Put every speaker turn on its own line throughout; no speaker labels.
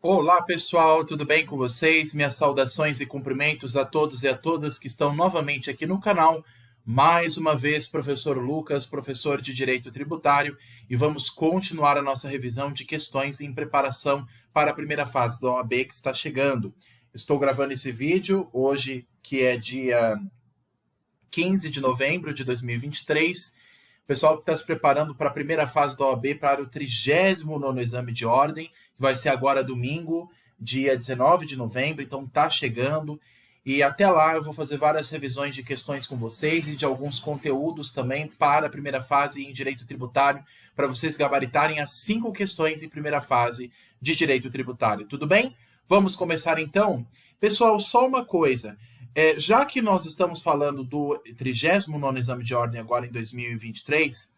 Olá pessoal, tudo bem com vocês? Minhas saudações e cumprimentos a todos e a todas que estão novamente aqui no canal. Mais uma vez, professor Lucas, professor de Direito Tributário, e vamos continuar a nossa revisão de questões em preparação para a primeira fase da OAB que está chegando. Estou gravando esse vídeo hoje, que é dia 15 de novembro de 2023. O pessoal que está se preparando para a primeira fase da OAB para o 39º exame de ordem, que vai ser agora domingo, dia 19 de novembro, então está chegando. E até lá eu vou fazer várias revisões de questões com vocês e de alguns conteúdos também para a primeira fase em Direito Tributário, para vocês gabaritarem as 5 questões em primeira fase de Direito Tributário. Tudo bem? Vamos começar então? Pessoal, só uma coisa. Já que nós estamos falando do 39º exame de ordem agora em 2023,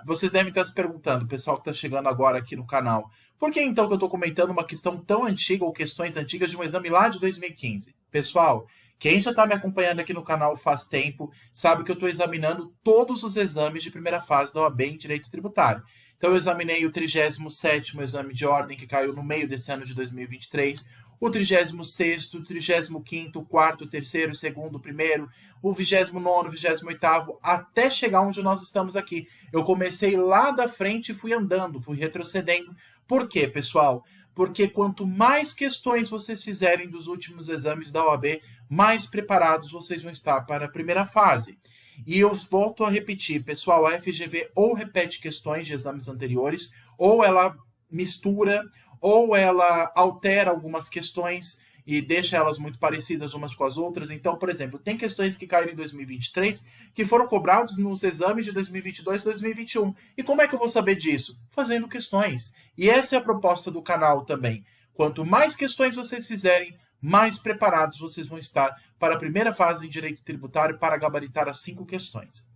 vocês devem estar se perguntando, pessoal que está chegando agora aqui no canal, por que então que eu estou comentando uma questão tão antiga ou questões antigas de um exame lá de 2015? Pessoal, quem já está me acompanhando aqui no canal faz tempo, sabe que eu estou examinando todos os exames de primeira fase da OAB em Direito Tributário. Então eu examinei o 37º exame de ordem que caiu no meio desse ano de 2023, o 36º, o 35º, o 4º, o 3º, o 2º, o 1º, o 29º, o 28º, até chegar onde nós estamos aqui. Eu comecei lá da frente e fui andando, fui retrocedendo. Por quê, pessoal? Porque quanto mais questões vocês fizerem dos últimos exames da OAB, mais preparados vocês vão estar para a primeira fase. E eu volto a repetir, pessoal, a FGV ou repete questões de exames anteriores, ou ela mistura, ou ela altera algumas questões e deixa elas muito parecidas umas com as outras. Então, por exemplo, tem questões que caíram em 2023 que foram cobradas nos exames de 2022 e 2021. E como é que eu vou saber disso? Fazendo questões. E essa é a proposta do canal também. Quanto mais questões vocês fizerem, mais preparados vocês vão estar para a primeira fase em Direito Tributário para gabaritar as 5 questões.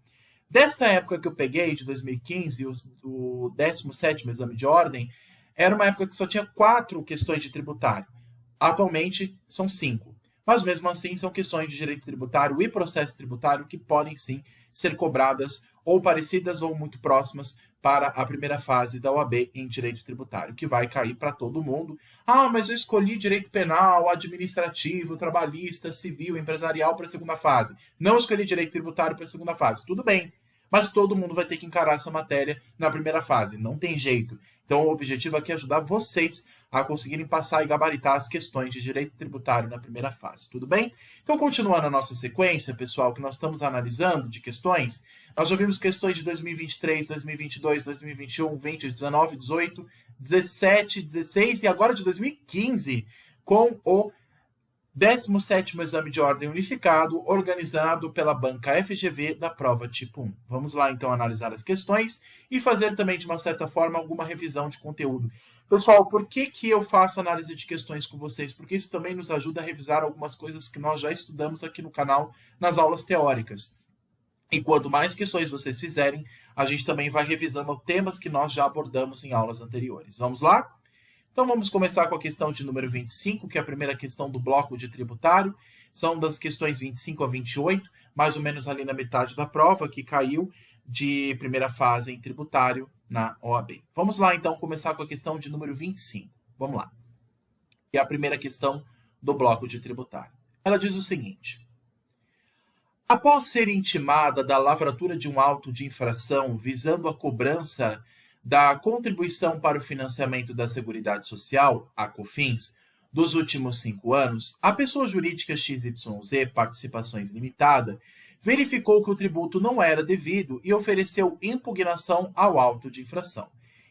Dessa época que eu peguei, de 2015, o 17º exame de ordem, era uma época que só tinha 4 questões de tributário. Atualmente, são 5. Mas, mesmo assim, são questões de direito tributário e processo tributário que podem, sim, ser cobradas ou parecidas ou muito próximas para a primeira fase da OAB em direito tributário, que vai cair para todo mundo. Ah, mas eu escolhi direito penal, administrativo, trabalhista, civil, empresarial para a segunda fase. Não escolhi direito tributário para a segunda fase. Tudo bem. Mas todo mundo vai ter que encarar essa matéria na primeira fase. Não tem jeito. Então, o objetivo aqui é ajudar vocês a conseguirem passar e gabaritar as questões de direito tributário na primeira fase. Tudo bem? Então, continuando a nossa sequência, pessoal, que nós estamos analisando de questões, nós já vimos questões de 2023, 2022, 2021, 20, 19, 18, 17, 16 e agora de 2015, com o 17º exame de ordem unificado, organizado pela banca FGV da prova tipo 1. Vamos lá, então, analisar as questões e fazer também, de uma certa forma, alguma revisão de conteúdo. Pessoal, por que eu faço análise de questões com vocês? Porque isso também nos ajuda a revisar algumas coisas que nós já estudamos aqui no canal nas aulas teóricas. E quanto mais questões vocês fizerem, a gente também vai revisando temas que nós já abordamos em aulas anteriores. Vamos lá? Então, vamos começar com a questão de número 25, que é a primeira questão do bloco de tributário. São das questões 25 a 28, mais ou menos ali na metade da prova, que caiu de primeira fase em tributário na OAB. Vamos lá, então, começar com a questão de número 25. Vamos lá. Que é a primeira questão do bloco de tributário. Ela diz o seguinte: após ser intimada da lavratura de um auto de infração visando a cobrança da contribuição para o financiamento da Seguridade Social, a COFINS, dos últimos 5 anos, a pessoa jurídica XYZ Participações Limitada verificou que o tributo não era devido e ofereceu impugnação ao auto de infração.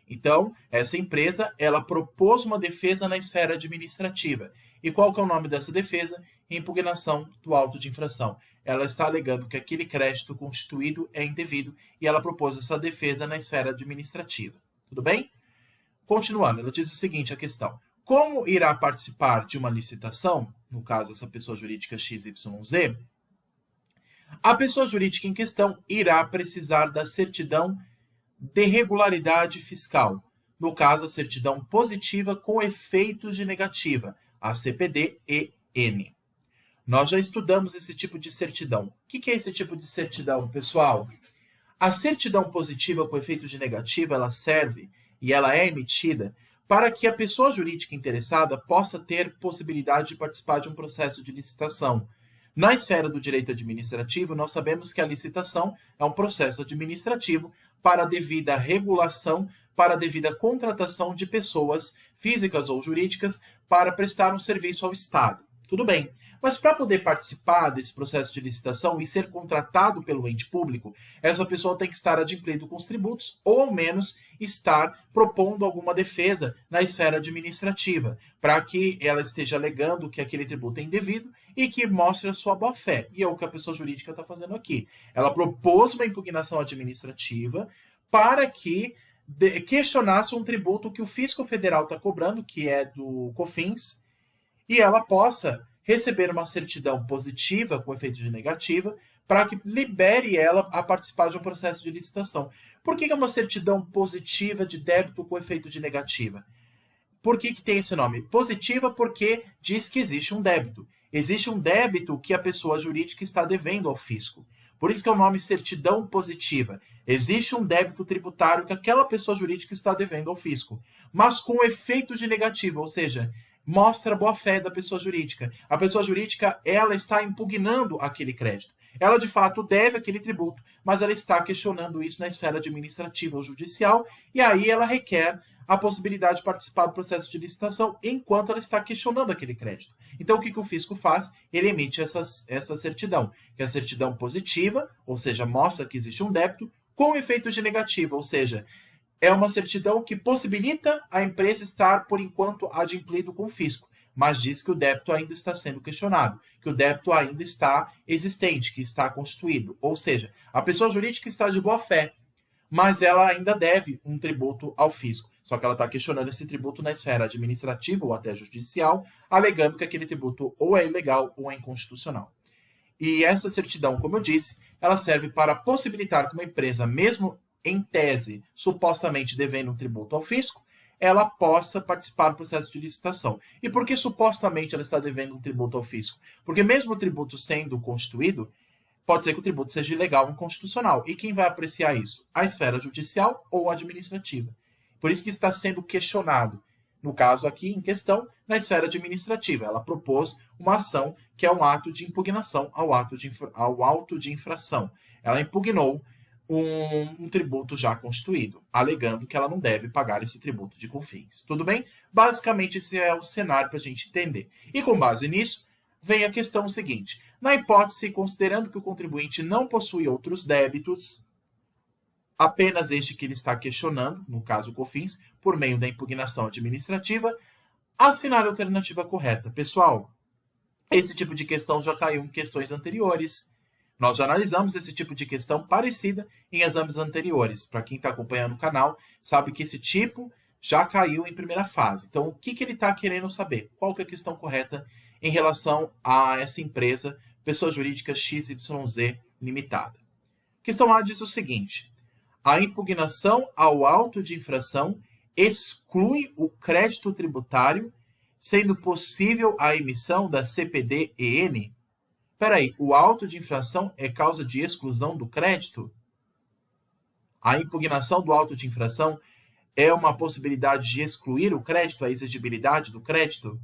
Então, essa empresa, ela propôs uma defesa na esfera administrativa. E qual que é o nome dessa defesa? Impugnação do auto de infração. Ela está alegando que aquele crédito constituído é indevido e ela propôs essa defesa na esfera administrativa. Tudo bem? Continuando, ela diz o seguinte, a questão: como irá participar de uma licitação, no caso essa pessoa jurídica XYZ, a pessoa jurídica em questão irá precisar da certidão de regularidade fiscal, no caso a certidão positiva com efeitos de negativa, a CPD-EN. Nós já estudamos esse tipo de certidão. O que é esse tipo de certidão, pessoal? A certidão positiva com efeito de negativa, ela serve e ela é emitida para que a pessoa jurídica interessada possa ter possibilidade de participar de um processo de licitação. Na esfera do direito administrativo, nós sabemos que a licitação é um processo administrativo para a devida regulação, para a devida contratação de pessoas físicas ou jurídicas para prestar um serviço ao Estado. Tudo bem. Mas para poder participar desse processo de licitação e ser contratado pelo ente público, essa pessoa tem que estar adimplido com os tributos ou, ao menos, estar propondo alguma defesa na esfera administrativa, para que ela esteja alegando que aquele tributo é indevido e que mostre a sua boa-fé. E é o que a pessoa jurídica está fazendo aqui. Ela propôs uma impugnação administrativa para que questionasse um tributo que o fisco federal está cobrando, que é do COFINS, e ela possa receber uma certidão positiva com efeito de negativa para que libere ela a participar de um processo de licitação. Por que é uma certidão positiva de débito com efeito de negativa? Por que tem esse nome? Positiva porque diz que existe um débito. Existe um débito que a pessoa jurídica está devendo ao fisco. Por isso que é o nome certidão positiva. Existe um débito tributário que aquela pessoa jurídica está devendo ao fisco, mas com efeito de negativa, ou seja, mostra a boa-fé da pessoa jurídica. A pessoa jurídica, ela está impugnando aquele crédito. Ela, de fato, deve aquele tributo, mas ela está questionando isso na esfera administrativa ou judicial, e aí ela requer a possibilidade de participar do processo de licitação enquanto ela está questionando aquele crédito. Então, o que o fisco faz? Ele emite essa certidão, que é a certidão positiva, ou seja, mostra que existe um débito, com efeito de negativo, ou seja, é uma certidão que possibilita a empresa estar, por enquanto, adimplido com o fisco, mas diz que o débito ainda está sendo questionado, que o débito ainda está existente, que está constituído. Ou seja, a pessoa jurídica está de boa fé, mas ela ainda deve um tributo ao fisco. Só que ela está questionando esse tributo na esfera administrativa ou até judicial, alegando que aquele tributo ou é ilegal ou é inconstitucional. E essa certidão, como eu disse, ela serve para possibilitar que uma empresa, mesmo em tese, supostamente devendo um tributo ao fisco, ela possa participar do processo de licitação. E por que supostamente ela está devendo um tributo ao fisco? Porque mesmo o tributo sendo constituído, pode ser que o tributo seja ilegal ou inconstitucional. E quem vai apreciar isso? A esfera judicial ou administrativa. Por isso que está sendo questionado. No caso aqui, em questão, na esfera administrativa. Ela propôs uma ação que é um ato de impugnação ao auto de infração. Ela impugnou um tributo já constituído, alegando que ela não deve pagar esse tributo de COFINS. Tudo bem? Basicamente, esse é o cenário para a gente entender. E com base nisso, vem a questão seguinte. Na hipótese, considerando que o contribuinte não possui outros débitos, apenas este que ele está questionando, no caso o COFINS, por meio da impugnação administrativa, assinar a alternativa correta. Pessoal, esse tipo de questão já caiu em questões anteriores. Nós já analisamos esse tipo de questão parecida em exames anteriores. Para quem está acompanhando o canal, sabe que esse tipo já caiu em primeira fase. Então, o que ele está querendo saber? Qual que é a questão correta em relação a essa empresa, pessoa jurídica XYZ Limitada? Questão A diz o seguinte: a impugnação ao auto de infração exclui o crédito tributário, sendo possível a emissão da CPD-EN? Peraí, o auto de infração é causa de exclusão do crédito? A impugnação do auto de infração é uma possibilidade de excluir o crédito, a exigibilidade do crédito?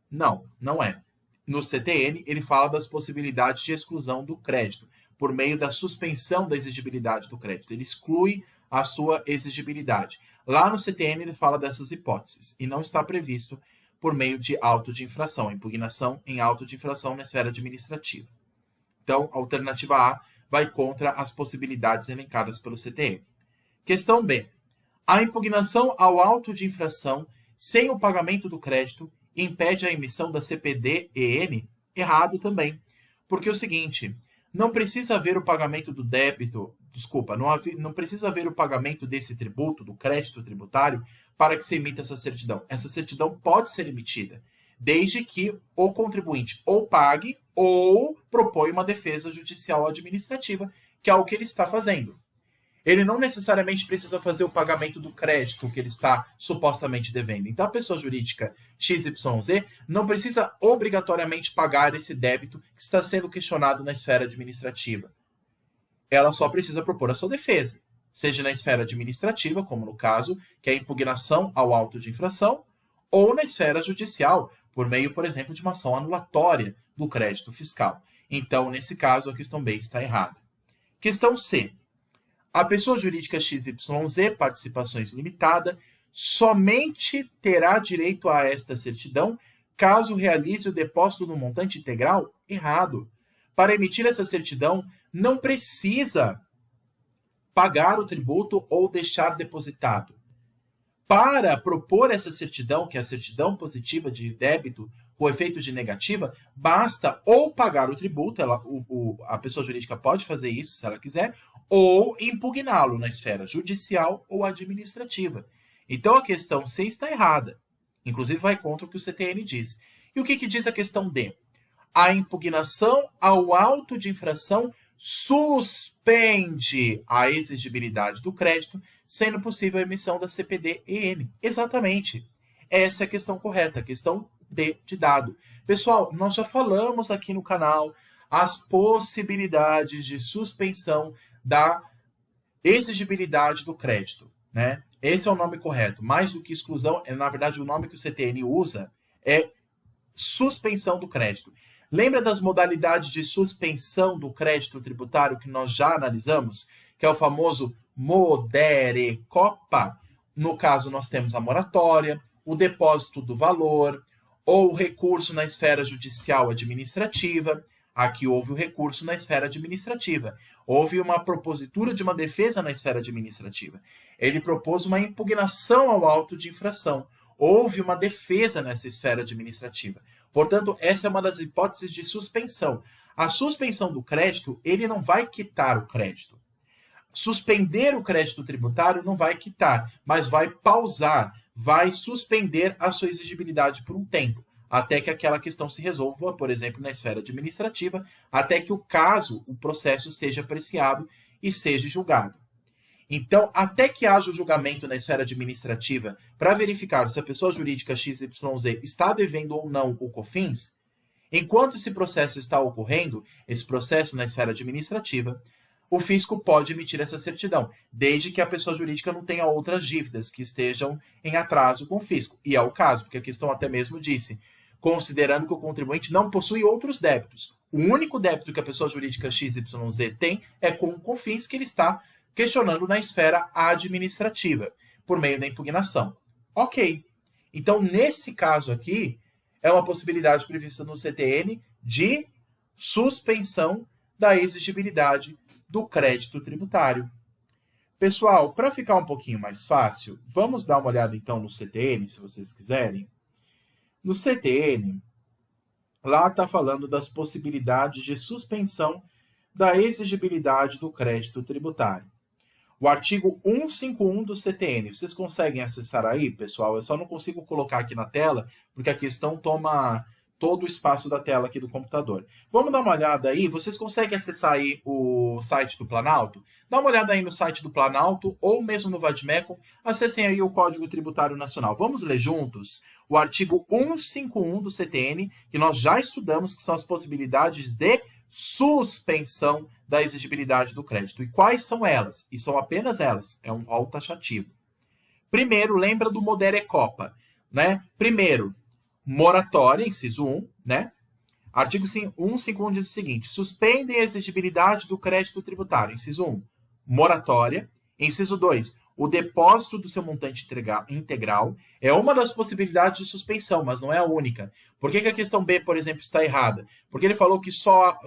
Não, não é. No CTN, ele fala das possibilidades de exclusão do crédito, por meio da suspensão da exigibilidade do crédito. Ele exclui a sua exigibilidade. Lá no CTN, ele fala dessas hipóteses, e não está previsto por meio de auto de infração, impugnação em auto de infração na esfera administrativa. Então, a alternativa A vai contra as possibilidades elencadas pelo CTN. Questão B. A impugnação ao auto de infração sem o pagamento do crédito impede a emissão da CPD-EN? Errado também. Porque é o seguinte, não precisa haver o pagamento do débito, não precisa haver o pagamento desse tributo, do crédito tributário, para que se emita essa certidão. Essa certidão pode ser emitida, desde que o contribuinte ou pague ou propõe uma defesa judicial administrativa, que é o que ele está fazendo. Ele não necessariamente precisa fazer o pagamento do crédito que ele está supostamente devendo. Então, a pessoa jurídica XYZ não precisa obrigatoriamente pagar esse débito que está sendo questionado na esfera administrativa. Ela só precisa propor a sua defesa. seja na esfera administrativa, como no caso, que é a impugnação ao auto de infração, ou na esfera judicial, por meio, por exemplo, de uma ação anulatória do crédito fiscal. Então, nesse caso, a questão B está errada. Questão C. A pessoa jurídica XYZ, participações limitada, somente terá direito a esta certidão caso realize o depósito no montante integral? Errado. Para emitir essa certidão, não precisa pagar o tributo ou deixar depositado. Para propor essa certidão, que é a certidão positiva de débito com efeito de negativa, basta ou pagar o tributo, a pessoa jurídica pode fazer isso se ela quiser, ou impugná-lo na esfera judicial ou administrativa. Então, a questão C está errada. Inclusive, vai contra o que o CTN diz. E o que diz a questão D? A impugnação ao auto de infração suspende a exigibilidade do crédito, sendo possível a emissão da CPD-EN. Exatamente. Essa é a questão correta, a questão D de dado. Pessoal, nós já falamos aqui no canal as possibilidades de suspensão da exigibilidade do crédito, né? Esse é o nome correto. Mais do que exclusão, na verdade, o nome que o CTN usa é suspensão do crédito. Lembra das modalidades de suspensão do crédito tributário que nós já analisamos? Que é o famoso modere copa. No caso, nós temos a moratória, o depósito do valor, ou o recurso na esfera judicial administrativa. Aqui houve o recurso na esfera administrativa. Houve uma propositura de uma defesa na esfera administrativa. Ele propôs uma impugnação ao auto de infração. Houve uma defesa nessa esfera administrativa. Portanto, essa é uma das hipóteses de suspensão. A suspensão do crédito, ele não vai quitar o crédito. Suspender o crédito tributário não vai quitar, mas vai pausar, vai suspender a sua exigibilidade por um tempo, até que aquela questão se resolva, por exemplo, na esfera administrativa, até que o caso, o processo seja apreciado e seja julgado. Então, até que haja o julgamento na esfera administrativa para verificar se a pessoa jurídica XYZ está devendo ou não o COFINS, enquanto esse processo está ocorrendo, esse processo na esfera administrativa, o fisco pode emitir essa certidão, desde que a pessoa jurídica não tenha outras dívidas que estejam em atraso com o fisco. E é o caso, porque a questão até mesmo disse, considerando que o contribuinte não possui outros débitos. O único débito que a pessoa jurídica XYZ tem é com o COFINS que ele está questionando na esfera administrativa, por meio da impugnação. Ok. Então, nesse caso aqui, é uma possibilidade prevista no CTN de suspensão da exigibilidade do crédito tributário. Pessoal, para ficar um pouquinho mais fácil, vamos dar uma olhada então no CTN, se vocês quiserem. No CTN, lá está falando das possibilidades de suspensão da exigibilidade do crédito tributário. O artigo 151 do CTN, vocês conseguem acessar aí, pessoal? Eu só não consigo colocar aqui na tela, porque a questão toma todo o espaço da tela aqui do computador. Vamos dar uma olhada aí, vocês conseguem acessar aí o site do Planalto? Dá uma olhada aí no site do Planalto, ou mesmo no Vadmecum, acessem aí o Código Tributário Nacional. Vamos ler juntos o artigo 151 do CTN, que nós já estudamos, que são as possibilidades de suspensão da exigibilidade do crédito. E quais são elas? E são apenas elas. É um rol taxativo. Primeiro, lembra do modere copa, né? Primeiro, moratória, inciso 1, né? Artigo 151 diz o seguinte: suspendem a exigibilidade do crédito tributário. Inciso 1, moratória. Inciso 2, o depósito do seu montante integral é uma das possibilidades de suspensão, mas não é a única. Por que a questão B, por exemplo, está errada? Porque ele falou que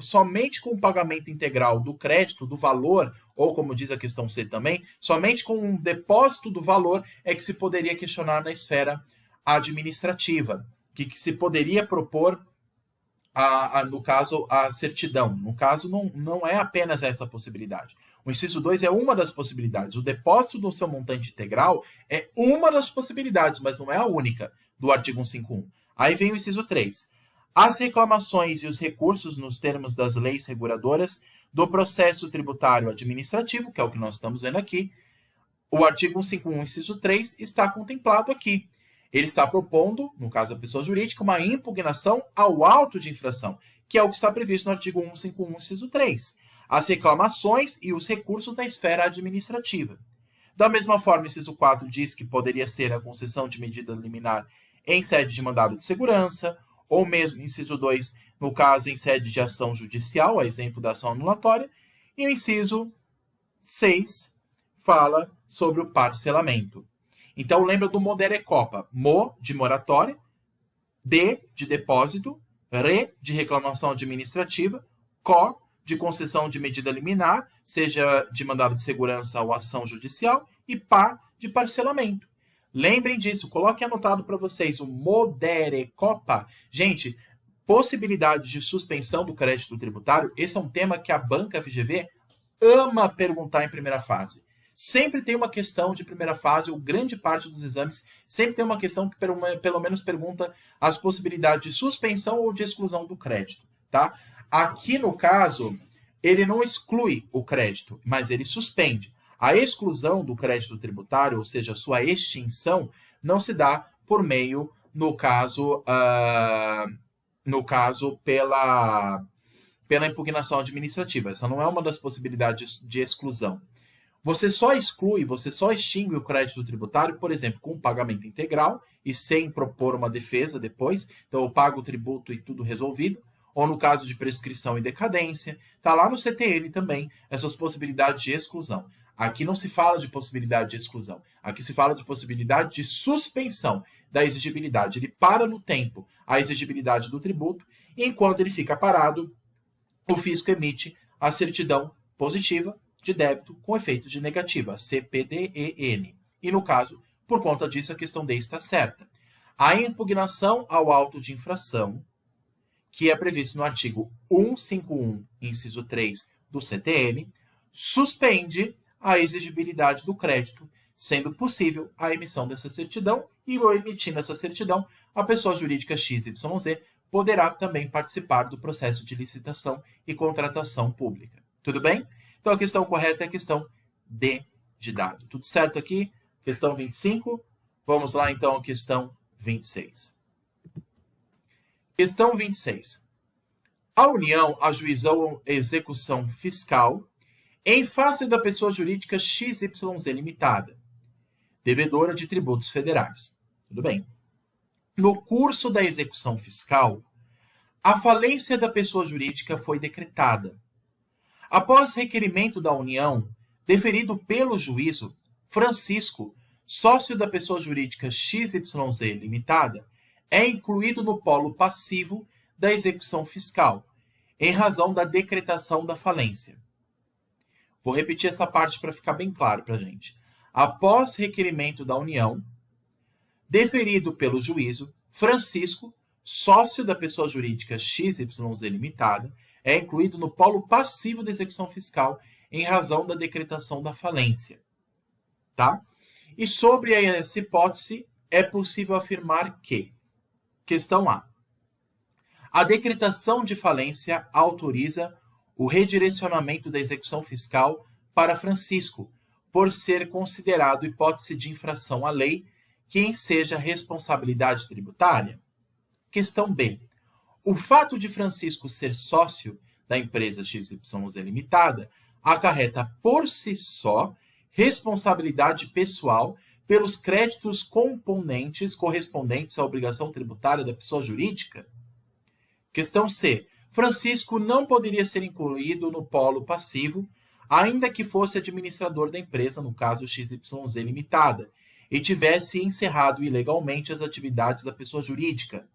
somente com o pagamento integral do crédito, do valor, ou como diz a questão C também, somente com um depósito do valor é que se poderia questionar na esfera administrativa, que se poderia propor, no caso, a certidão. No caso, não é apenas essa possibilidade. O inciso 2 é uma das possibilidades. O depósito do seu montante integral é uma das possibilidades, mas não é a única, do artigo 151. Aí vem o inciso 3. As reclamações e os recursos nos termos das leis reguladoras do processo tributário administrativo, que é o que nós estamos vendo aqui, o artigo 151, inciso 3, está contemplado aqui. Ele está propondo, no caso da pessoa jurídica, uma impugnação ao auto de infração, que é o que está previsto no artigo 151, inciso 3. as reclamações e os recursos na esfera administrativa. Da mesma forma, o inciso 4 diz que poderia ser a concessão de medida liminar em sede de mandado de segurança, ou mesmo, inciso 2, no caso, em sede de ação judicial, a exemplo da ação anulatória, e o inciso 6 fala sobre o parcelamento. Então, lembra do modere copa, mo de moratória, de depósito, re de reclamação administrativa, co de concessão de medida liminar, seja de mandado de segurança ou ação judicial, e par de parcelamento. Lembrem disso, coloque anotado para vocês o modere copa. Gente, possibilidade de suspensão do crédito tributário, esse é um tema que a banca FGV ama perguntar em primeira fase. Sempre tem uma questão de primeira fase, ou grande parte dos exames, sempre tem uma questão que pelo menos pergunta as possibilidades de suspensão ou de exclusão do crédito, tá? Aqui, no caso, ele não exclui o crédito, mas ele suspende. A exclusão do crédito tributário, ou seja, a sua extinção, não se dá por meio, no caso pela impugnação administrativa. Essa não é uma das possibilidades de exclusão. Você só exclui, você só extingue o crédito tributário, por exemplo, com um pagamento integral e sem propor uma defesa depois. Então, eu pago o tributo e tudo resolvido. Ou no caso de prescrição e decadência. Está lá no CTN também essas possibilidades de exclusão. Aqui não se fala de possibilidade de exclusão. Aqui se fala de possibilidade de suspensão da exigibilidade. Ele para no tempo a exigibilidade do tributo e enquanto ele fica parado, o fisco emite a certidão positiva de débito com efeito de negativa, CPDEN. E no caso, por conta disso, a questão D está certa. A impugnação ao auto de infração, que é previsto no artigo 151, inciso 3 do CTN, suspende a exigibilidade do crédito, sendo possível a emissão dessa certidão e, ao emitindo essa certidão, a pessoa jurídica XYZ poderá também participar do processo de licitação e contratação pública. Tudo bem? Então, a questão correta é a questão D de dado. Tudo certo aqui? Questão 25. Vamos lá, então, à questão 26. Questão 26. A União ajuizou execução fiscal em face da pessoa jurídica XYZ Limitada, devedora de tributos federais. Tudo bem. No curso da execução fiscal, a falência da pessoa jurídica foi decretada. Após requerimento da União, deferido pelo juízo, Francisco, sócio da pessoa jurídica XYZ Limitada, é incluído no polo passivo da execução fiscal, em razão da decretação da falência. Vou repetir essa parte para ficar bem claro para a gente. Após requerimento da União, deferido pelo juízo, Francisco, sócio da pessoa jurídica XYZ Limitada, é incluído no polo passivo da execução fiscal em razão da decretação da falência. Tá? E sobre essa hipótese, é possível afirmar que: questão A. A decretação de falência autoriza o redirecionamento da execução fiscal para Francisco, por ser considerado hipótese de infração à lei que enseja responsabilidade tributária. Questão B. O fato de Francisco ser sócio da empresa XYZ Limitada acarreta por si só responsabilidade pessoal pelos créditos correspondentes à obrigação tributária da pessoa jurídica? Questão C. Francisco não poderia ser incluído no polo passivo, ainda que fosse administrador da empresa, no caso XYZ Limitada, e tivesse encerrado ilegalmente as atividades da pessoa jurídica.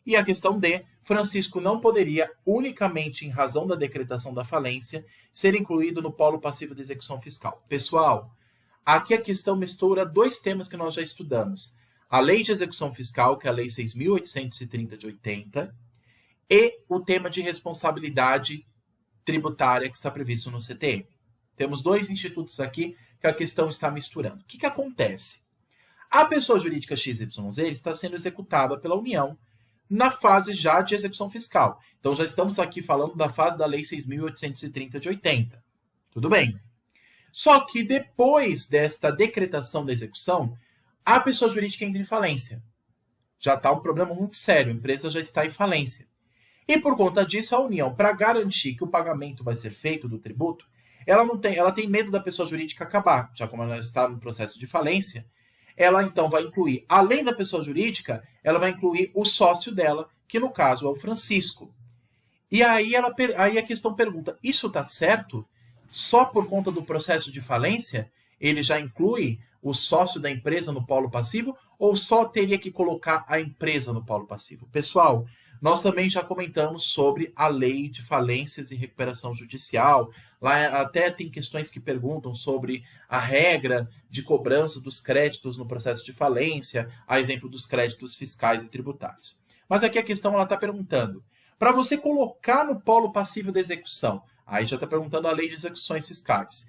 E a questão D. Francisco não poderia, unicamente em razão da decretação da falência, ser incluído no polo passivo da execução fiscal. Pessoal, aqui a questão mistura dois temas que nós já estudamos. A Lei de Execução Fiscal, que é a Lei 6.830 de 80, e o tema de responsabilidade tributária que está previsto no CTN. Temos dois institutos aqui que a questão está misturando. O que acontece? A pessoa jurídica XYZ está sendo executada pela União na fase já de execução fiscal. Então, já estamos aqui falando da fase da Lei 6.830 de 80. Tudo bem. Só que depois desta decretação da execução, a pessoa jurídica entra em falência. Já está um problema muito sério, a empresa já está em falência. E por conta disso, a União, para garantir que o pagamento vai ser feito do tributo, ela tem medo da pessoa jurídica acabar, já como ela está no processo de falência, ela então vai incluir, além da pessoa jurídica, ela vai incluir o sócio dela, que no caso é o Francisco. E aí a questão pergunta, isso está certo? Só por conta do processo de falência, ele já inclui o sócio da empresa no polo passivo ou só teria que colocar a empresa no polo passivo? Pessoal, nós também já comentamos sobre a lei de falências e recuperação judicial. Lá até tem questões que perguntam sobre a regra de cobrança dos créditos no processo de falência, a exemplo dos créditos fiscais e tributários. Mas aqui a questão ela está perguntando, para você colocar no polo passivo da execução, aí já está perguntando a lei de execuções fiscais,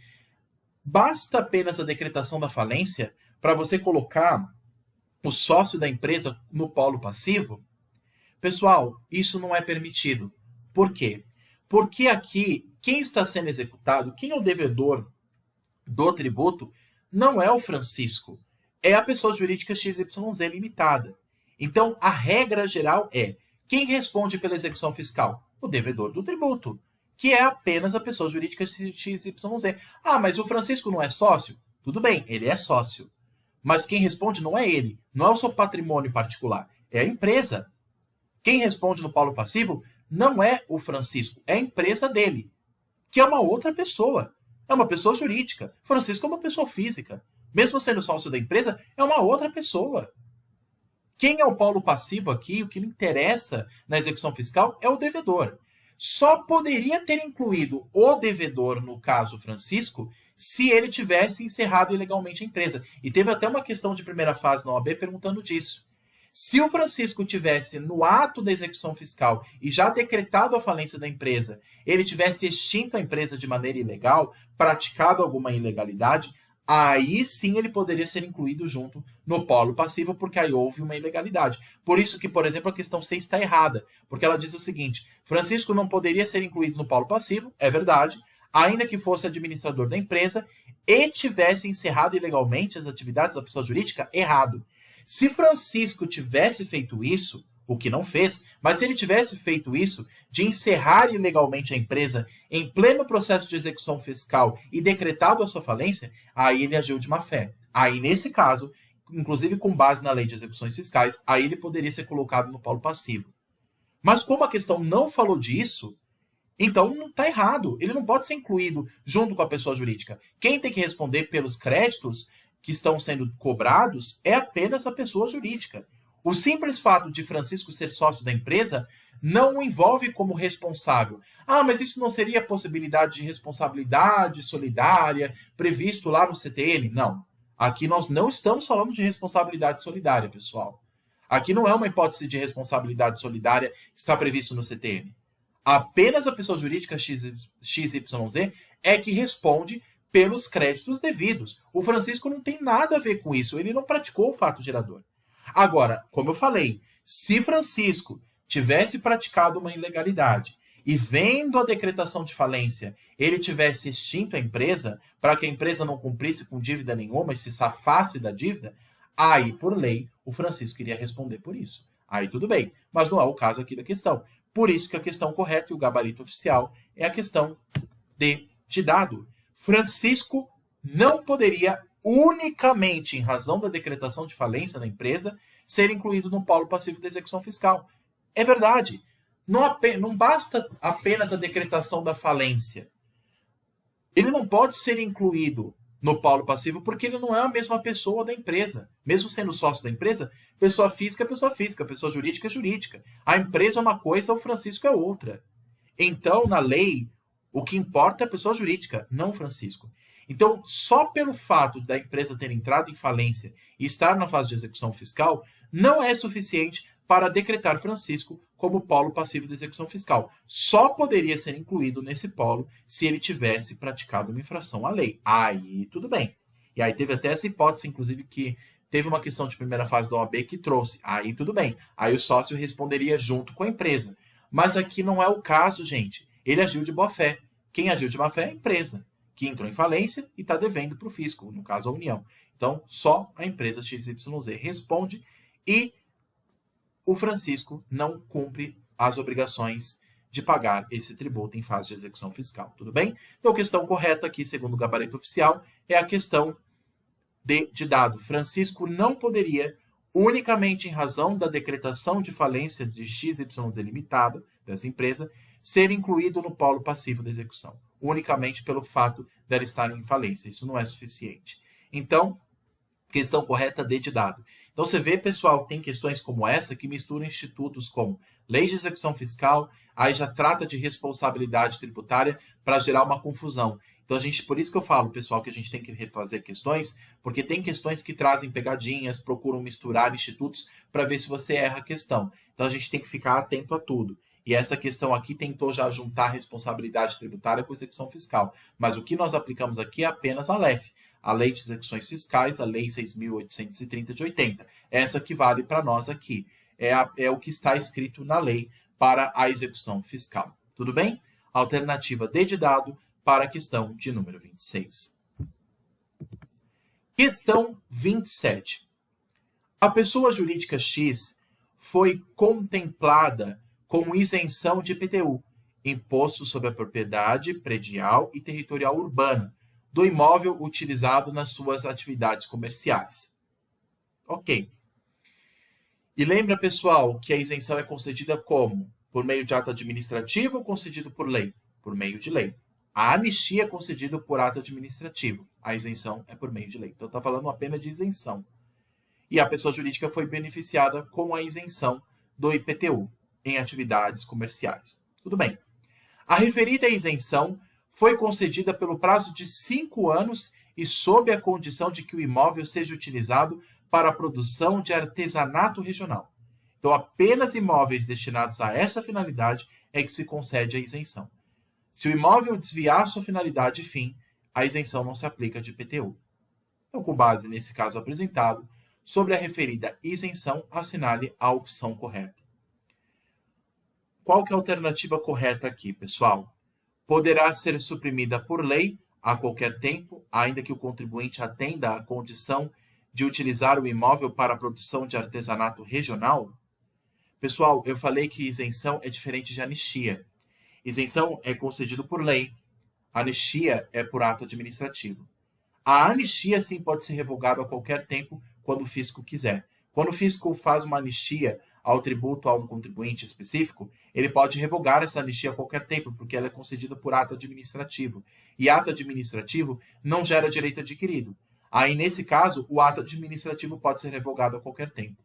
basta apenas a decretação da falência para você colocar o sócio da empresa no polo passivo? Pessoal, isso não é permitido. Por quê? Porque aqui, quem está sendo executado, quem é o devedor do tributo, não é o Francisco, é a pessoa jurídica XYZ Limitada. Então, a regra geral é, quem responde pela execução fiscal? O devedor do tributo, que é apenas a pessoa jurídica XYZ. Ah, mas o Francisco não é sócio? Tudo bem, ele é sócio. Mas quem responde não é ele, não é o seu patrimônio particular, é a empresa. Quem responde no polo passivo não é o Francisco, é a empresa dele, que é uma outra pessoa. É uma pessoa jurídica. Francisco é uma pessoa física. Mesmo sendo sócio da empresa, é uma outra pessoa. Quem é o polo passivo aqui, o que me interessa na execução fiscal, é o devedor. Só poderia ter incluído o devedor, no caso Francisco, se ele tivesse encerrado ilegalmente a empresa. E teve até uma questão de primeira fase na OAB perguntando disso. Se o Francisco tivesse no ato da execução fiscal e já decretado a falência da empresa, ele tivesse extinto a empresa de maneira ilegal, praticado alguma ilegalidade, aí sim ele poderia ser incluído junto no polo passivo, porque aí houve uma ilegalidade. Por isso que, por exemplo, a questão 6 está errada, porque ela diz o seguinte, Francisco não poderia ser incluído no polo passivo, é verdade, ainda que fosse administrador da empresa e tivesse encerrado ilegalmente as atividades da pessoa jurídica, errado. Se Francisco tivesse feito isso, o que não fez, mas se ele tivesse feito isso, de encerrar ilegalmente a empresa em pleno processo de execução fiscal e decretado a sua falência, aí ele agiu de má fé. Aí, nesse caso, inclusive com base na lei de execuções fiscais, aí ele poderia ser colocado no polo passivo. Mas como a questão não falou disso, então não está errado. Ele não pode ser incluído junto com a pessoa jurídica. Quem tem que responder pelos créditos que estão sendo cobrados é apenas a pessoa jurídica. O simples fato de Francisco ser sócio da empresa não o envolve como responsável. Ah, mas isso não seria possibilidade de responsabilidade solidária previsto lá no CTN? Não. Aqui nós não estamos falando de responsabilidade solidária, pessoal. Aqui não é uma hipótese de responsabilidade solidária que está previsto no CTN. Apenas a pessoa jurídica XYZ é que responde pelos créditos devidos. O Francisco não tem nada a ver com isso, ele não praticou o fato gerador. Agora, como eu falei, se Francisco tivesse praticado uma ilegalidade e vendo a decretação de falência, ele tivesse extinto a empresa para que a empresa não cumprisse com dívida nenhuma e se safasse da dívida, aí, por lei, o Francisco iria responder por isso. Aí tudo bem, mas não é o caso aqui da questão. Por isso que a questão correta e o gabarito oficial é a questão de dado. Francisco não poderia, unicamente em razão da decretação de falência da empresa, ser incluído no polo passivo da execução fiscal. É verdade. Não basta apenas a decretação da falência. Ele não pode ser incluído no polo passivo porque ele não é a mesma pessoa da empresa. Mesmo sendo sócio da empresa, pessoa física é pessoa física, pessoa jurídica é jurídica. A empresa é uma coisa, o Francisco é outra. Então, na lei, o que importa é a pessoa jurídica, não o Francisco. Então, só pelo fato da empresa ter entrado em falência e estar na fase de execução fiscal, não é suficiente para decretar Francisco como polo passivo de execução fiscal. Só poderia ser incluído nesse polo se ele tivesse praticado uma infração à lei. Aí, tudo bem. E aí teve até essa hipótese, inclusive, que teve uma questão de primeira fase da OAB que trouxe. Aí, tudo bem. Aí o sócio responderia junto com a empresa. Mas aqui não é o caso, gente. Ele agiu de boa fé. Quem agiu de má fé é a empresa, que entrou em falência e está devendo para o fisco, no caso a União. Então, só a empresa XYZ responde e o Francisco não cumpre as obrigações de pagar esse tributo em fase de execução fiscal, tudo bem? Então, a questão correta aqui, segundo o gabarito oficial, é a questão de dado. Francisco não poderia, unicamente em razão da decretação de falência de XYZ Limitada, dessa empresa, ser incluído no polo passivo da execução, unicamente pelo fato dela estar em falência. Isso não é suficiente. Então, questão correta de dado. Então, você vê, pessoal, tem questões como essa que misturam institutos como lei de execução fiscal, aí já trata de responsabilidade tributária para gerar uma confusão. Então, por isso que eu falo, pessoal, que a gente tem que refazer questões, porque tem questões que trazem pegadinhas, procuram misturar institutos para ver se você erra a questão. Então, a gente tem que ficar atento a tudo. E essa questão aqui tentou já juntar responsabilidade tributária com execução fiscal. Mas o que nós aplicamos aqui é apenas a LEF, a Lei de Execuções Fiscais, a Lei 6.830 de 80. Essa que vale para nós aqui. É o que está escrito na lei para a execução fiscal. Tudo bem? Alternativa D de dado para a questão de número 26. Questão 27. A pessoa jurídica X foi contemplada com isenção de IPTU, Imposto sobre a Propriedade Predial e Territorial Urbana, do imóvel utilizado nas suas atividades comerciais. Ok. E lembra, pessoal, que a isenção é concedida como? Por meio de ato administrativo ou concedido por lei? Por meio de lei. A anistia é concedida por ato administrativo. A isenção é por meio de lei. Então, está falando apenas de isenção. E a pessoa jurídica foi beneficiada com a isenção do IPTU em atividades comerciais. Tudo bem. A referida isenção foi concedida pelo prazo de 5 anos e sob a condição de que o imóvel seja utilizado para a produção de artesanato regional. Então, apenas imóveis destinados a essa finalidade é que se concede a isenção. Se o imóvel desviar sua finalidade e fim, a isenção não se aplica de IPTU. Então, com base nesse caso apresentado, sobre a referida isenção, assinale a opção correta. Qual que é a alternativa correta aqui, pessoal? Poderá ser suprimida por lei a qualquer tempo, ainda que o contribuinte atenda à condição de utilizar o imóvel para a produção de artesanato regional? Pessoal, eu falei que isenção é diferente de anistia. Isenção é concedido por lei. Anistia é por ato administrativo. A anistia, sim, pode ser revogada a qualquer tempo quando o fisco quiser. Quando o fisco faz uma anistia ao tributo a um contribuinte específico, ele pode revogar essa anistia a qualquer tempo, porque ela é concedida por ato administrativo. E ato administrativo não gera direito adquirido. Aí, nesse caso, o ato administrativo pode ser revogado a qualquer tempo.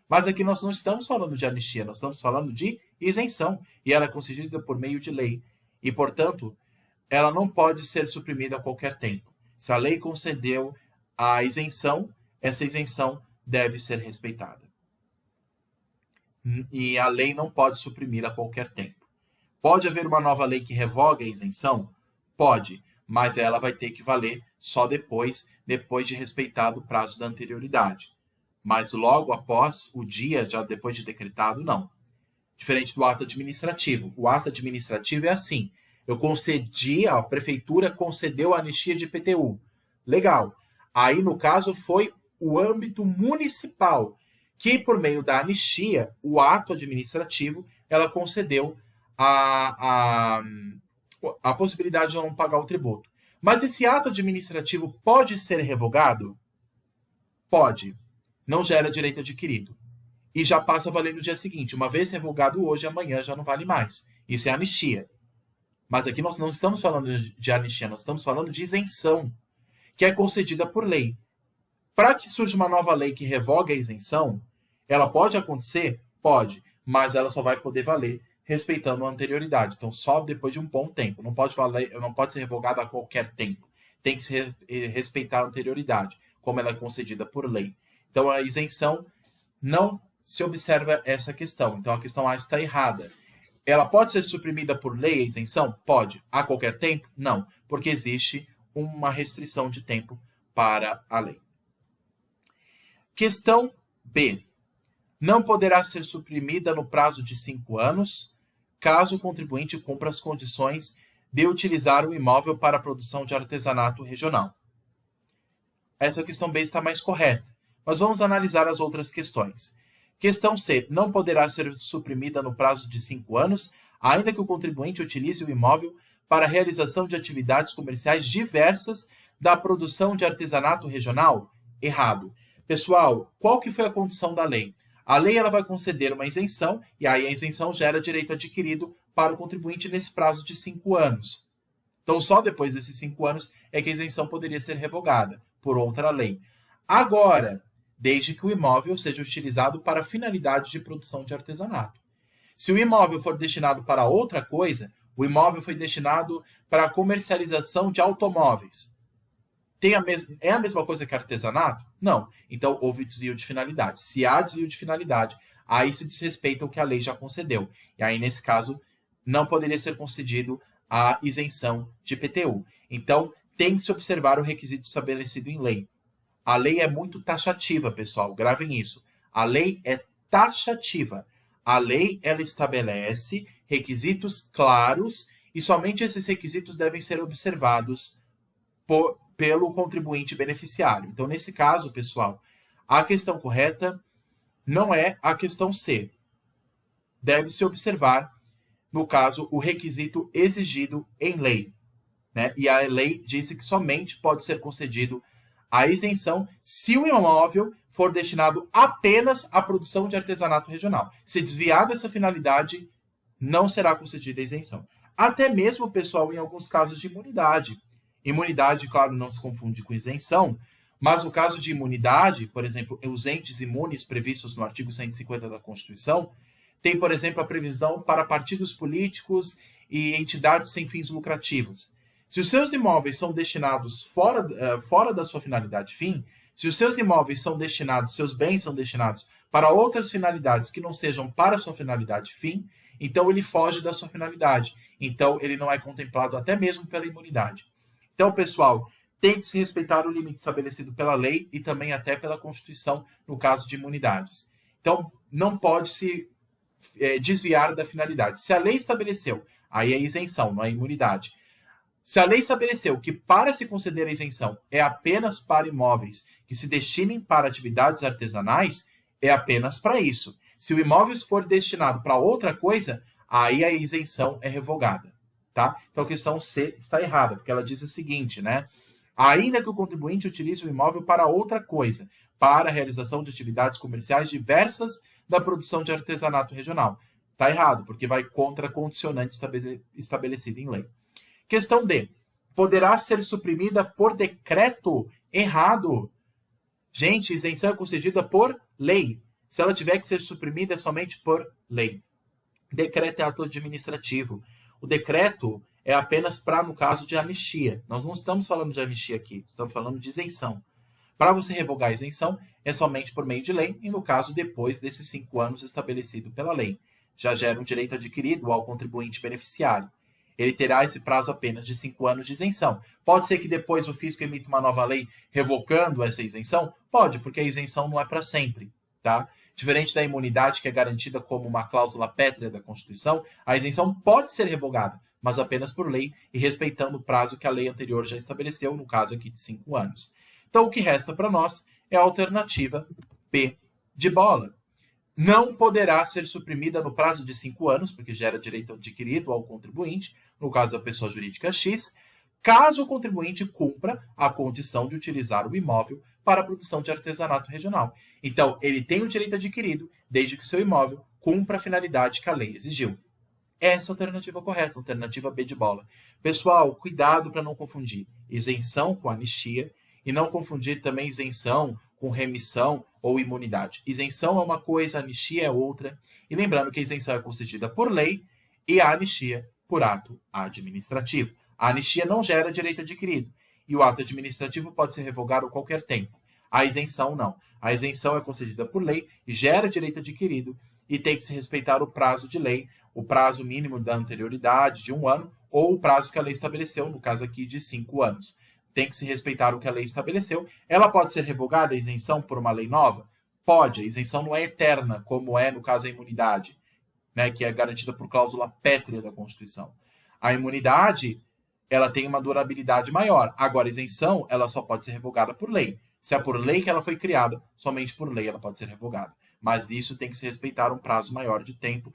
Mas aqui nós não estamos falando de anistia, nós estamos falando de isenção. E ela é concedida por meio de lei. E, portanto, ela não pode ser suprimida a qualquer tempo. Se a lei concedeu a isenção, essa isenção deve ser respeitada. E a lei não pode suprimir a qualquer tempo. Pode haver uma nova lei que revogue a isenção? Pode, mas ela vai ter que valer só depois de respeitado o prazo da anterioridade. Mas logo após o dia, já depois de decretado, não. Diferente do ato administrativo. O ato administrativo é assim. Eu concedi, a prefeitura concedeu a anistia de IPTU. Legal. Aí, no caso, foi o âmbito municipal, que por meio da anistia, o ato administrativo, ela concedeu a possibilidade de não pagar o tributo. Mas esse ato administrativo pode ser revogado? Pode. Não gera direito adquirido. E já passa a valer no dia seguinte. Uma vez revogado hoje, amanhã já não vale mais. Isso é anistia. Mas aqui nós não estamos falando de anistia, nós estamos falando de isenção, que é concedida por lei. Para que surja uma nova lei que revogue a isenção, ela pode acontecer? Pode, mas ela só vai poder valer respeitando a anterioridade. Então, só depois de um bom tempo. Não pode ser revogada a qualquer tempo. Tem que se respeitar a anterioridade, como ela é concedida por lei. Então, a isenção não se observa essa questão. Então, a questão A está errada. Ela pode ser suprimida por lei, a isenção? Pode. A qualquer tempo? Não, porque existe uma restrição de tempo para a lei. Questão B. Não poderá ser suprimida no prazo de 5 anos, caso o contribuinte cumpra as condições de utilizar o imóvel para a produção de artesanato regional. Essa questão B está mais correta, mas vamos analisar as outras questões. Questão C. Não poderá ser suprimida no prazo de 5 anos, ainda que o contribuinte utilize o imóvel para a realização de atividades comerciais diversas da produção de artesanato regional? Errado. Pessoal, qual que foi a condição da lei? A lei ela vai conceder uma isenção, e aí a isenção gera direito adquirido para o contribuinte nesse prazo de 5 anos. Então, só depois desses 5 anos é que a isenção poderia ser revogada por outra lei. Agora, desde que o imóvel seja utilizado para finalidade de produção de artesanato. Se o imóvel for destinado para outra coisa, o imóvel foi destinado para a comercialização de automóveis. É a mesma coisa que artesanato? Não. Então, houve desvio de finalidade. Se há desvio de finalidade, aí se desrespeita o que a lei já concedeu. E aí, nesse caso, não poderia ser concedido a isenção de IPTU. Então, tem que se observar o requisito estabelecido em lei. A lei é muito taxativa, pessoal. Gravem isso. A lei é taxativa. A lei, ela estabelece requisitos claros e somente esses requisitos devem ser observados pelo contribuinte beneficiário. Então, nesse caso, pessoal, a questão correta não é a questão C. Deve-se observar, no caso, o requisito exigido em lei, né? E a lei disse que somente pode ser concedido a isenção se o imóvel for destinado apenas à produção de artesanato regional. Se desviar dessa finalidade, não será concedida a isenção. Até mesmo, pessoal, em alguns casos de imunidade. Imunidade, claro, não se confunde com isenção, mas no caso de imunidade, por exemplo, os entes imunes previstos no artigo 150 da Constituição, tem, por exemplo, a previsão para partidos políticos e entidades sem fins lucrativos. Se os seus imóveis são destinados fora da sua finalidade fim, se os seus imóveis são destinados, seus bens são destinados para outras finalidades que não sejam para a sua finalidade fim, então ele foge da sua finalidade. Então ele não é contemplado até mesmo pela imunidade. Então, pessoal, tem que se respeitar o limite estabelecido pela lei e também até pela Constituição no caso de imunidades. Então, não pode se desviar da finalidade. Se a lei estabeleceu, aí é isenção, não é imunidade. Se a lei estabeleceu que para se conceder a isenção é apenas para imóveis que se destinem para atividades artesanais, é apenas para isso. Se o imóvel for destinado para outra coisa, aí a isenção é revogada. Tá? Então a questão C está errada, porque ela diz o seguinte, né? Ainda que o contribuinte utilize o imóvel para outra coisa, para a realização de atividades comerciais diversas da produção de artesanato regional. Está errado, porque vai contra a condicionante estabelecida em lei. Questão D. Poderá ser suprimida por decreto? Errado. Gente, isenção é concedida por lei. Se ela tiver que ser suprimida, é somente por lei. Decreto é ato administrativo. O decreto é apenas para, no caso de anistia. Nós não estamos falando de anistia aqui, estamos falando de isenção. Para você revogar a isenção, é somente por meio de lei, e no caso, depois desses 5 anos estabelecido pela lei. Já gera um direito adquirido ao contribuinte beneficiário. Ele terá esse prazo apenas de 5 anos de isenção. Pode ser que depois o fisco emita uma nova lei revocando essa isenção? Pode, porque a isenção não é para sempre, tá? Diferente da imunidade, que é garantida como uma cláusula pétrea da Constituição, a isenção pode ser revogada, mas apenas por lei e respeitando o prazo que a lei anterior já estabeleceu, no caso aqui de 5 anos. Então, o que resta para nós é a alternativa P de bola. Não poderá ser suprimida no prazo de 5 anos, porque gera direito adquirido ao contribuinte, no caso da pessoa jurídica X, caso o contribuinte cumpra a condição de utilizar o imóvel para a produção de artesanato regional. Então, ele tem o direito adquirido, desde que o seu imóvel cumpra a finalidade que a lei exigiu. Essa é a alternativa correta, alternativa B de bola. Pessoal, cuidado para não confundir isenção com anistia e não confundir também isenção com remissão ou imunidade. Isenção é uma coisa, anistia é outra. E lembrando que a isenção é concedida por lei e a anistia por ato administrativo. A anistia não gera direito adquirido e o ato administrativo pode ser revogado a qualquer tempo. A isenção não. A isenção é concedida por lei e gera direito adquirido e tem que se respeitar o prazo de lei, o prazo mínimo da anterioridade de 1 ano ou o prazo que a lei estabeleceu, no caso aqui de 5 anos. Tem que se respeitar o que a lei estabeleceu. Ela pode ser revogada, a isenção, por uma lei nova? Pode. A isenção não é eterna, como é no caso a imunidade, né, que é garantida por cláusula pétrea da Constituição. A imunidade, ela tem uma durabilidade maior. Agora, a isenção, ela só pode ser revogada por lei. Se é por lei que ela foi criada, somente por lei ela pode ser revogada. mas isso tem que se respeitar um prazo maior de tempo,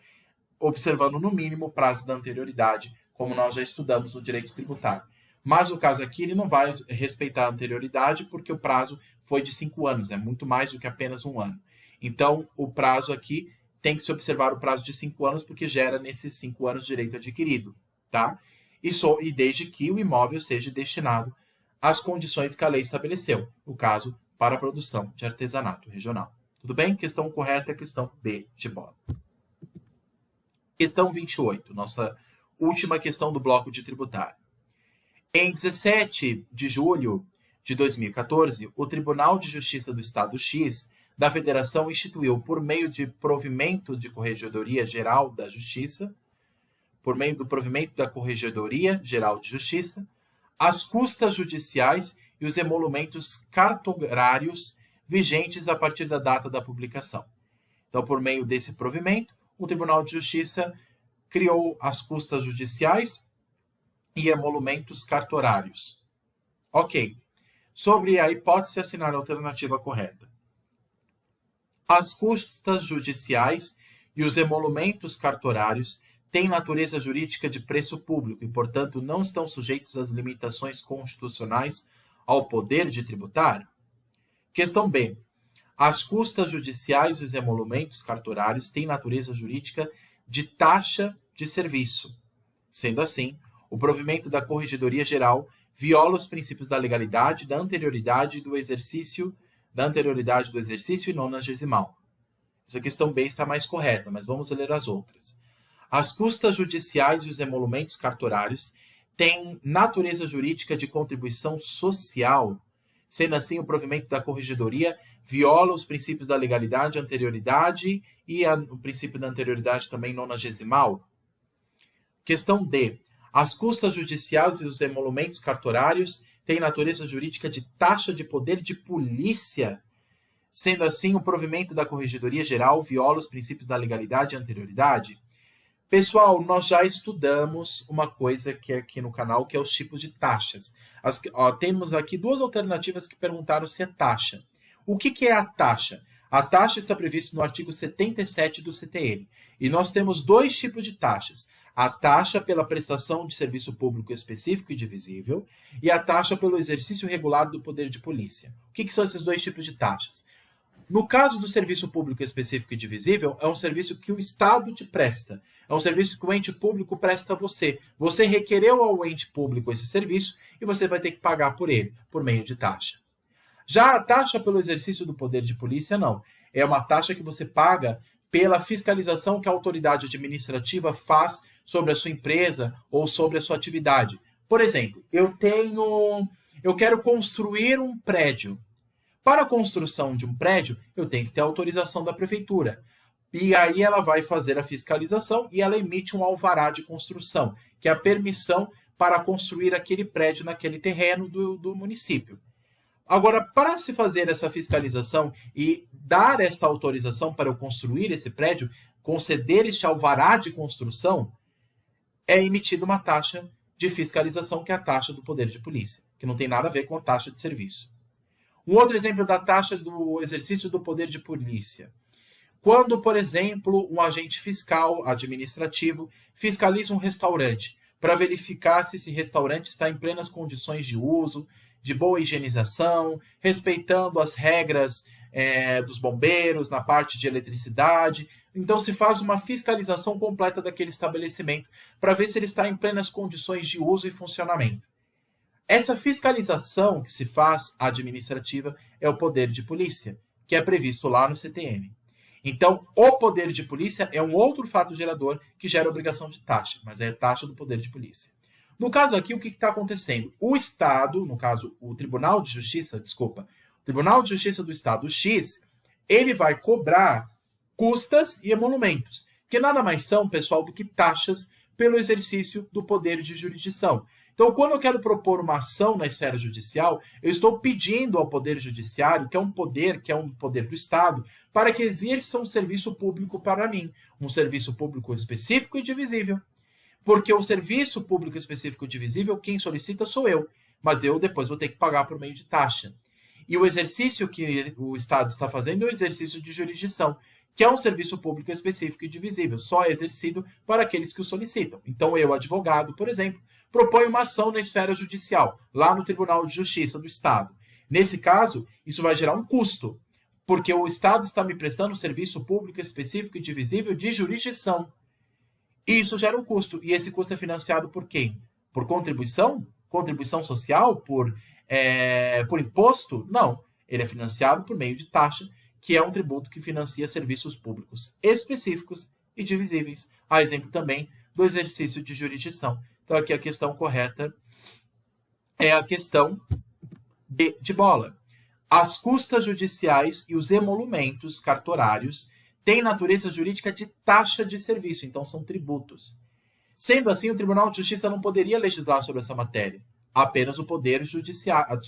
observando no mínimo o prazo da anterioridade, como nós já estudamos no direito tributário. Mas no caso aqui, ele não vai respeitar a anterioridade porque o prazo foi de 5 anos, é muito mais do que apenas 1 ano. Então, o prazo aqui tem que se observar o prazo de 5 anos, porque gera nesses 5 anos direito adquirido, tá? E desde que o imóvel seja destinado às condições que a lei estabeleceu, no caso, para a produção de artesanato regional. Tudo bem? Questão correta é a questão B de bola. Questão 28, nossa última questão do bloco de tributário. Em 17 de julho de 2014, o Tribunal de Justiça do Estado X da Federação instituiu, por meio de provimento de Corregedoria Geral da Justiça, por meio do provimento da Corregedoria Geral de Justiça, as custas judiciais e os emolumentos cartorários vigentes a partir da data da publicação. Então, por meio desse provimento, o Tribunal de Justiça criou as custas judiciais e emolumentos cartorários. Ok. Sobre a hipótese, assinar a alternativa correta. As custas judiciais e os emolumentos cartorários têm natureza jurídica de preço público e, portanto, não estão sujeitos às limitações constitucionais ao poder de tributário? Questão B. As custas judiciais e os emolumentos cartorários têm natureza jurídica de taxa de serviço. Sendo assim, o provimento da Corregedoria Geral viola os princípios da legalidade, da anterioridade do exercício e nonagesimal. Essa questão B está mais correta, mas vamos ler as outras. As custas judiciais e os emolumentos cartorários têm natureza jurídica de contribuição social. Sendo assim, o provimento da Corregedoria viola os princípios da legalidade, anterioridade e o princípio da anterioridade também nonagesimal. Questão D. As custas judiciais e os emolumentos cartorários têm natureza jurídica de taxa de poder de polícia. Sendo assim, o provimento da Corregedoria Geral viola os princípios da legalidade e anterioridade. Pessoal, nós já estudamos uma coisa que é aqui no canal, que é os tipos de taxas. Temos aqui duas alternativas que perguntaram se é taxa. O que é a taxa? A taxa está prevista no artigo 77 do CTN. E nós temos dois tipos de taxas. A taxa pela prestação de serviço público específico e divisível e a taxa pelo exercício regular do poder de polícia. O que são esses dois tipos de taxas? No caso do serviço público específico e divisível, é um serviço que o Estado te presta. É um serviço que o ente público presta a você. Você requereu ao ente público esse serviço e você vai ter que pagar por ele, por meio de taxa. Já a taxa pelo exercício do poder de polícia, não. É uma taxa que você paga pela fiscalização que a autoridade administrativa faz sobre a sua empresa ou sobre a sua atividade. Por exemplo, eu quero construir um prédio. Para a construção de um prédio, eu tenho que ter autorização da prefeitura. E aí ela vai fazer a fiscalização e ela emite um alvará de construção, que é a permissão para construir aquele prédio naquele terreno do município. Agora, para se fazer essa fiscalização e dar esta autorização para eu construir esse prédio, conceder este alvará de construção, é emitida uma taxa de fiscalização, que é a taxa do poder de polícia, que não tem nada a ver com a taxa de serviço. Um outro exemplo da taxa do exercício do poder de polícia. Quando, por exemplo, um agente fiscal administrativo fiscaliza um restaurante para verificar se esse restaurante está em plenas condições de uso, de boa higienização, respeitando as regras dos bombeiros na parte de eletricidade. Então, se faz uma fiscalização completa daquele estabelecimento para ver se ele está em plenas condições de uso e funcionamento. Essa fiscalização que se faz administrativa é o poder de polícia, que é previsto lá no CTN. Então, o poder de polícia é um outro fato gerador que gera obrigação de taxa, mas é a taxa do poder de polícia. No caso aqui, o que está acontecendo? O Estado, no caso, o Tribunal de Justiça do Estado X, ele vai cobrar custas e emolumentos, que nada mais são, pessoal, do que taxas pelo exercício do poder de jurisdição. Então, quando eu quero propor uma ação na esfera judicial, eu estou pedindo ao Poder Judiciário, que é um poder do Estado, para que exerça um serviço público para mim, um serviço público específico e divisível. Porque o serviço público específico e divisível, quem solicita sou eu, mas eu depois vou ter que pagar por meio de taxa. E o exercício que o Estado está fazendo é o exercício de jurisdição, que é um serviço público específico e divisível, só é exercido para aqueles que o solicitam. Então, eu, advogado, por exemplo, proponho uma ação na esfera judicial, lá no Tribunal de Justiça do Estado. Nesse caso, isso vai gerar um custo, porque o Estado está me prestando um serviço público específico e divisível de jurisdição. E isso gera um custo, e esse custo é financiado por quem? Por contribuição? Contribuição social? Por imposto? Não. Ele é financiado por meio de taxa, que é um tributo que financia serviços públicos específicos e divisíveis. A exemplo também do exercício de jurisdição. Então, aqui a questão correta é a questão de bola. As custas judiciais e os emolumentos cartorários têm natureza jurídica de taxa de serviço, então são tributos. Sendo assim, o Tribunal de Justiça não poderia legislar sobre essa matéria. Apenas o poder judiciário,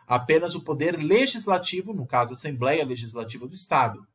apenas o poder legislativo, no caso a Assembleia Legislativa do Estado.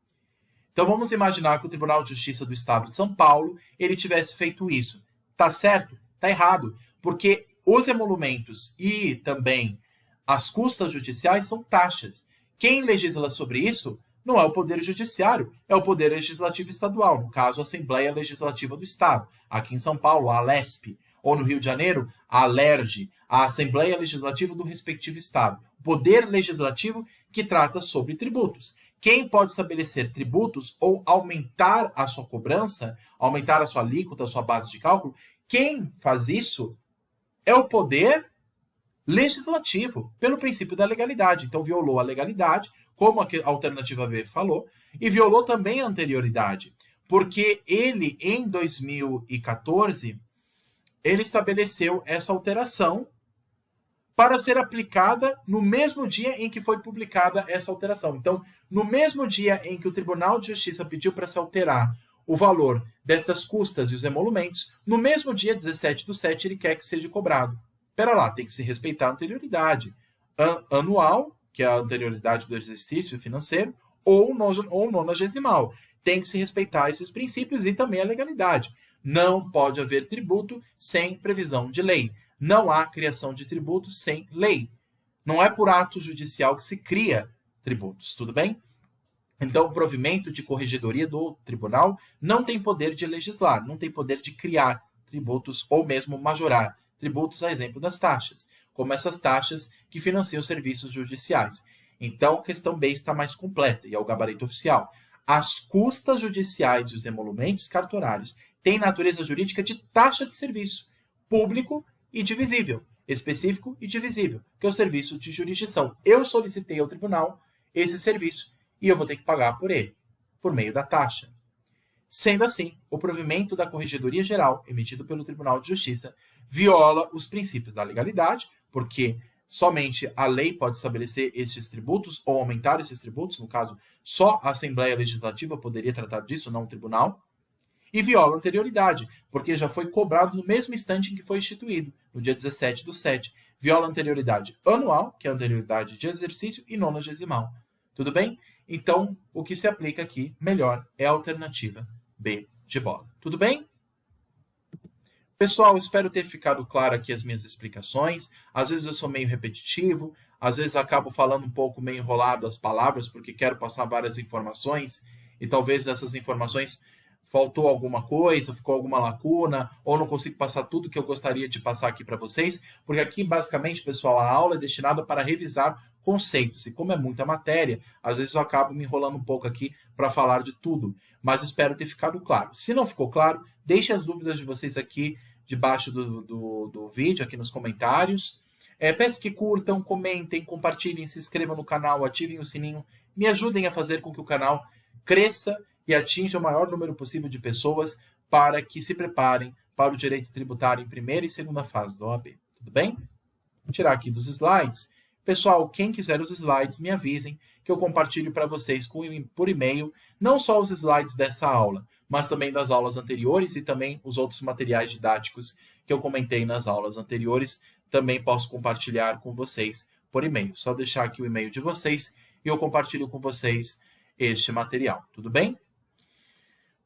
Então vamos imaginar que o Tribunal de Justiça do Estado de São Paulo, ele tivesse feito isso. Tá certo? Tá errado, porque os emolumentos e também as custas judiciais são taxas. Quem legisla sobre isso não é o Poder Judiciário, é o Poder Legislativo Estadual, no caso, a Assembleia Legislativa do Estado. Aqui em São Paulo, a ALESP, ou no Rio de Janeiro, a ALERJ, a Assembleia Legislativa do respectivo Estado. O Poder Legislativo que trata sobre tributos. Quem pode estabelecer tributos ou aumentar a sua cobrança, aumentar a sua alíquota, a sua base de cálculo, quem faz isso é o Poder Legislativo, pelo princípio da legalidade. Então, violou a legalidade, como a alternativa B falou, e violou também a anterioridade, porque ele, em 2014, ele estabeleceu essa alteração para ser aplicada no mesmo dia em que foi publicada essa alteração. Então, no mesmo dia em que o Tribunal de Justiça pediu para se alterar o valor destas custas e os emolumentos, no mesmo dia, 17/7, ele quer que seja cobrado. Espera lá, tem que se respeitar a anterioridade anual, que é a anterioridade do exercício financeiro, ou nonagesimal. Tem que se respeitar esses princípios e também a legalidade. Não pode haver tributo sem previsão de lei. Não há criação de tributos sem lei. Não é por ato judicial que se cria tributos, tudo bem? Então, o provimento de corregedoria do tribunal não tem poder de legislar, não tem poder de criar tributos ou mesmo majorar tributos, a exemplo das taxas, como essas taxas que financiam serviços judiciais. Então, a questão B está mais completa e é o gabarito oficial. As custas judiciais e os emolumentos cartorários têm natureza jurídica de taxa de serviço, público e divisível, específico e divisível, que é o serviço de jurisdição. Eu solicitei ao tribunal esse serviço e eu vou ter que pagar por ele, por meio da taxa. Sendo assim, o provimento da Corregedoria Geral, emitido pelo Tribunal de Justiça, viola os princípios da legalidade, porque somente a lei pode estabelecer esses tributos ou aumentar esses tributos, no caso, só a Assembleia Legislativa poderia tratar disso, não o tribunal, e viola a anterioridade, porque já foi cobrado no mesmo instante em que foi instituído, no dia 17/7. Viola a anterioridade anual, que é a anterioridade de exercício, e nonagesimal. Tudo bem? Então, o que se aplica aqui, melhor, é a alternativa B de bola. Tudo bem? Pessoal, espero ter ficado claro aqui as minhas explicações. Às vezes eu sou meio repetitivo, às vezes acabo falando um pouco meio enrolado as palavras, porque quero passar várias informações, e talvez dessas informações faltou alguma coisa, ficou alguma lacuna, ou não consigo passar tudo que eu gostaria de passar aqui para vocês, porque aqui, basicamente, pessoal, a aula é destinada para revisar conceitos, e como é muita matéria, às vezes eu acabo me enrolando um pouco aqui para falar de tudo, mas espero ter ficado claro. Se não ficou claro, deixe as dúvidas de vocês aqui debaixo do vídeo, aqui nos comentários. Peço que curtam, comentem, compartilhem, se inscrevam no canal, ativem o sininho, me ajudem a fazer com que o canal cresça e atinja o maior número possível de pessoas para que se preparem para o direito tributário em primeira e segunda fase do OAB. Tudo bem? Vou tirar aqui dos slides. Pessoal, quem quiser os slides, me avisem que eu compartilho para vocês por e-mail, não só os slides dessa aula, mas também das aulas anteriores e também os outros materiais didáticos que eu comentei nas aulas anteriores, também posso compartilhar com vocês por e-mail. Só deixar aqui o e-mail de vocês e eu compartilho com vocês este material. Tudo bem?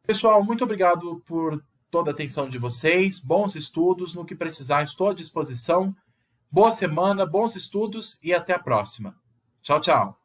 Pessoal, muito obrigado por toda a atenção de vocês. Bons estudos. No que precisar, estou à disposição. Boa semana, bons estudos e até a próxima. Tchau, tchau.